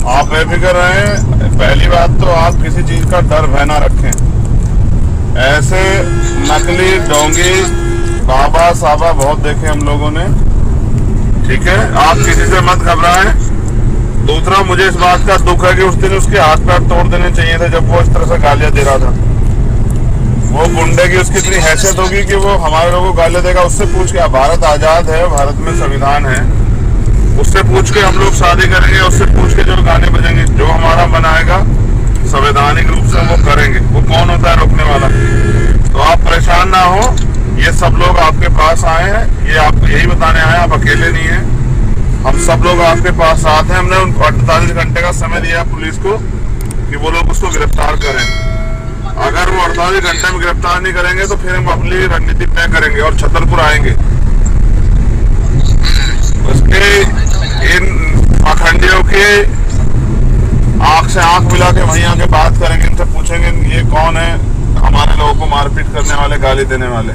आप बेफिक्र रहें। पहली बात तो आप किसी चीज का डर भय ना रखें। ऐसे नकली डोंगी बाबा साबा बहुत देखे हम लोगों ने, ठीक है। आप किसी से मत घबराएं। दूसरा, मुझे इस बात का दुख है कि उस दिन उसके हाथ पैर तोड़ देने चाहिए थे जब वो इस तरह से गालियां दे रहा था। वो गुंडे की उसकी इतनी हैसियत होगी कि वो हमारे लोगों को गालियां देगा। उससे पूछ के, भारत आजाद है, भारत में संविधान है, उससे पूछ के हम लोग शादी करेंगे, उससे पूछ के जो गाने बजेंगे, जो हमारा बनाएगा संवैधानिक रूप से वो करेंगे। वो कौन होता है रोकने वाला? तो आप परेशान ना हो। ये सब लोग आपके पास आए हैं, ये आपको यही बताने आए हैं, आप अकेले नहीं हैं। हम सब लोग आपके पास आते हैं। हमने उनको 48 घंटे का समय दिया पुलिस को कि वो लोग उसको गिरफ्तार करें। अगर वो 48 घंटे में गिरफ्तार नहीं करेंगे तो फिर हम अपनी रणनीति तय करेंगे और छतरपुर आएंगे। उसके इन पाखंडियों के आंख से आंख मिला के वहीं आके बात करेंगे, इनसे पूछेंगे ये कौन है हमारे लोगों को मारपीट करने वाले, गाली देने वाले।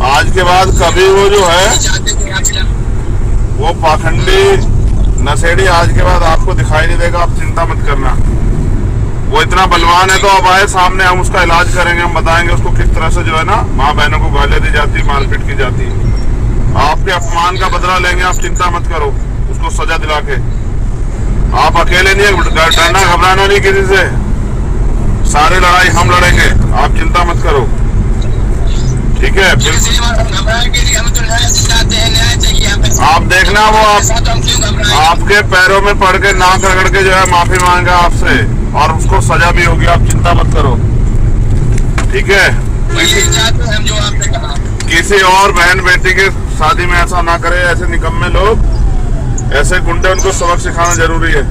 आज के बाद कभी वो जो है वो पाखंडी नशेड़ी आज के बाद आपको दिखाई नहीं देगा। आप चिंता मत करना। वो इतना बलवान है तो अब आए सामने, हम उसका इलाज करेंगे। हम बताएंगे उसको किस तरह से जो है ना माँ बहनों को गालियां दी जाती, मारपीट की जाती। आपके अपमान का बदला लेंगे, आप चिंता मत करो। उसको सजा दिला के, आप अकेले नहीं है, डरना घबराना नहीं किसी से। सारी लड़ाई हम लड़ेंगे, आप चिंता मत करो, ठीक है। आप देखना वो आपके पैरों में पड़ के नाक रगड़ के जो है माफी मांगा आपसे, और उसको सजा भी होगी। आप चिंता मत करो, ठीक है। किसी और बहन बेटी के शादी में ऐसा ना करे। ऐसे निकम्मे लोग, ऐसे गुंडे, उनको सबक सिखाना जरूरी है।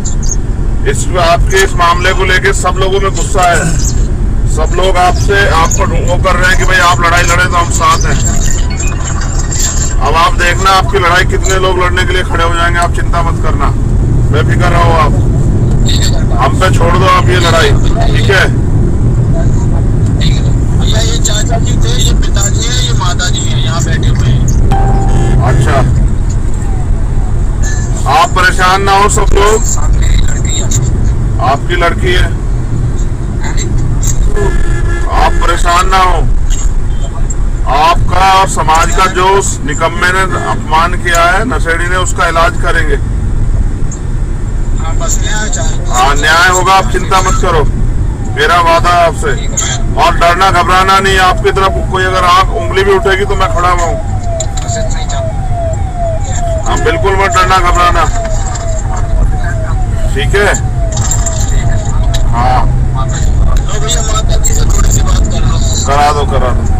आपके इस मामले को लेके सब लोगों में गुस्सा है। सब लोग आपको वो कर रहे हैं कि भाई आप लड़ाई लड़े तो हम साथ हैं। अब आप देखना आपकी लड़ाई कितने लोग लड़ने के लिए खड़े हो जाएंगे। आप चिंता मत करना, बेफिक्र रहो। आप हम पे छोड़ दो आप ये लड़ाई, ठीक है। ये चाचा जी थे, ये पिताजी है, ये माता जी है, यहाँ बैठे हुए हैं। अच्छा, आप परेशान ना हो। सब लोग, आपकी लड़की है, आप परेशान ना हो। आपका और समाज का जो निकम्मे ने अपमान किया है, नशेड़ी ने, उसका इलाज करेंगे। हाँ, न्याय होगा। आप चिंता मत करो, मेरा वादा है आपसे। और डरना घबराना नहीं। आपकी तरफ कोई अगर आंख उंगली भी उठेगी तो मैं खड़ा हुआ हूँ। हाँ, बिल्कुल मत डरना घबराना, ठीक है। हाँ, करा दो, करा दो।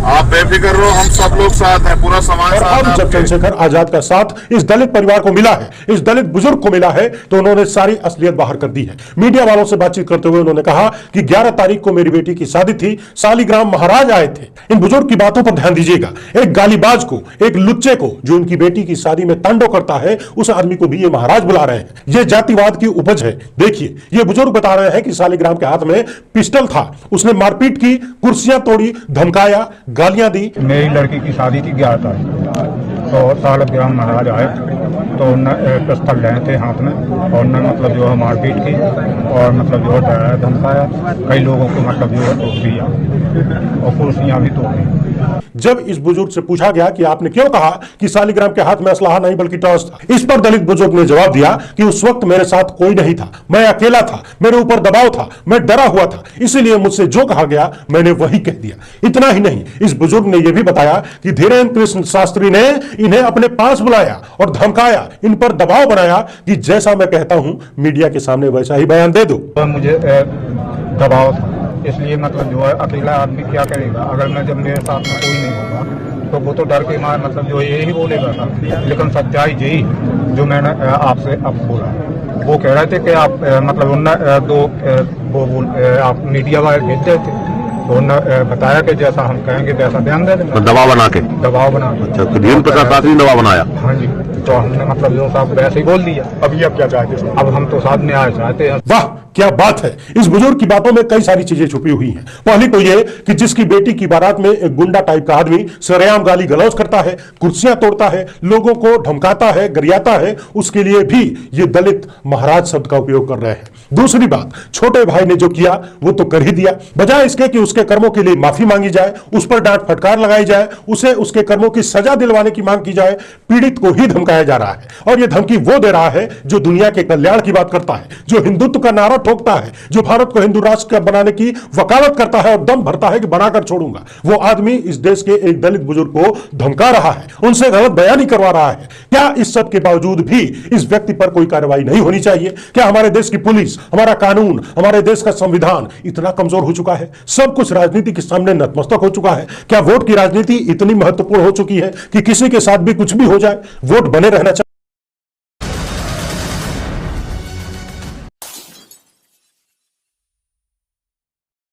आप बेफिक्र रहो, हम सब लोग साथ हैं, पूरा समाज साथ है। अब जब चंद्रशेखर आजाद का साथ इस दलित परिवार को मिला है, इस दलित बुजुर्ग को मिला है, तो उन्होंने सारी असलियत बाहर कर दी है। मीडिया वालों से बातचीत करते हुए उन्होंने कहा कि 11 तारीख को मेरी बेटी की शादी थी, शालिग्राम महाराज आए थे। इन बुजुर्ग की बातों पर ध्यान दीजिएगा। एक गालीबाज को, एक लुच्चे को, जो उनकी बेटी की शादी में तांडव करता है, उस आदमी को भी ये महाराज बुला रहे हैं। ये जातिवाद की उपज है। देखिए, ये बुजुर्ग बता रहे हैं कि शालिग्राम के हाथ में पिस्टल था, उसने मारपीट की, कुर्सियां तोड़ी, धमकाया, गालियां दी। मेरी लड़की की शादी थी 11 तारीख, तो शालिग्राम महाराज आए तो उन्होंने पिस्तौल लिए थे हाथ में, और उन्होंने मतलब जो है मारपीट की, और मतलब जो है धमकाया। कई लोगों को मतलब जो है तोड़ दिया, और कुर्सियां भी तोड़ी। जब इस बुजुर्ग से पूछा गया कि आपने क्यों कहा कि शालिग्राम के हाथ में असलाहा नहीं बल्कि टॉर्च था, इस पर दलित बुजुर्ग ने जवाब दिया कि उस वक्त मेरे साथ कोई नहीं था, मैं अकेला था, मेरे ऊपर दबाव था, मैं डरा हुआ था, इसीलिए मुझसे जो कहा गया मैंने वही कह दिया। इतना ही नहीं, इस बुजुर्ग ने यह भी बताया कि धीरेन्द्र कृष्ण शास्त्री ने इन्हें अपने पास बुलाया और धमकाया, इन पर दबाव बनाया कि जैसा मैं कहता हूं मीडिया के सामने वैसा ही बयान दे दो। तो मुझे दबाव था, इसलिए मतलब जो है अकेला आदमी क्या करेगा। अगर मैं, जब मेरे साथ में कोई नहीं होगा तो वो तो डर के मार मतलब जो यही बोलेगा था। लेकिन सच्चाई यही जो मैंने आपसे अब बोला, वो कह रहे थे कि आप मतलब उन्होंने आप मीडिया वाले भेज रहे थे, तो उन्होंने बताया कि जैसा हम कहेंगे वैसा ध्यान दे देंगे। दबाव बना के, दबाव बना के। अच्छा, धीरेन्द्र प्रसाद शास्त्री ने दबाव बनाया। हाँ जी। तो हमने मतलब जो साहब वैसे ही बोल दिया। अभी आप क्या चाहते हैं? अब हम तो साथ में आए चाहते हैं। वाह क्या बात है। इस बुजुर्ग की बातों में कई सारी चीजें छुपी हुई हैं। पहली तो ये कि जिसकी बेटी की बारात में एक गुंडा टाइप का आदमी सरेआम गाली गलौज करता है, कुर्सियां तोड़ता है, लोगों को धमकाता है, गरियाता है, उसके लिए भी ये दलित महाराज शब्द का उपयोग कर रहे हैं। दूसरी बात, छोटे भाई ने जो किया वो तो कर ही दिया, बजाय इसके कि उसके कर्मों के लिए माफी मांगी जाए, उस पर डांट फटकार लगाई जाए, उसे उसके कर्मों की सजा दिलवाने की मांग की जाए, पीड़ित को ही धमकाया जा रहा है। और यह धमकी वो दे रहा है जो दुनिया के कल्याण की बात करता है, जो हिंदुत्व का नारा ठोकता है, जो भारत को हिंदू राष्ट्र का बनाने की वकालत करता है और दम भरता है कि बनाकर छोड़ूंगा। वो आदमी इस देश के एक दलित बुजुर्ग को धमका रहा है, उनसे गलत बयानी करवा रहा है। क्या इस सब के बावजूद भी इस व्यक्ति पर कोई कार्रवाई नहीं होनी चाहिए? क्या हमारे देश की पुलिस, हमारा कानून, हमारे देश का संविधान इतना कमजोर हो चुका है? सब कुछ राजनीति के सामने नतमस्तक हो चुका है? क्या वोट की राजनीति इतनी महत्वपूर्ण हो चुकी है कि किसी के साथ भी कुछ भी हो जाए, वोट बने रहना चाहिए?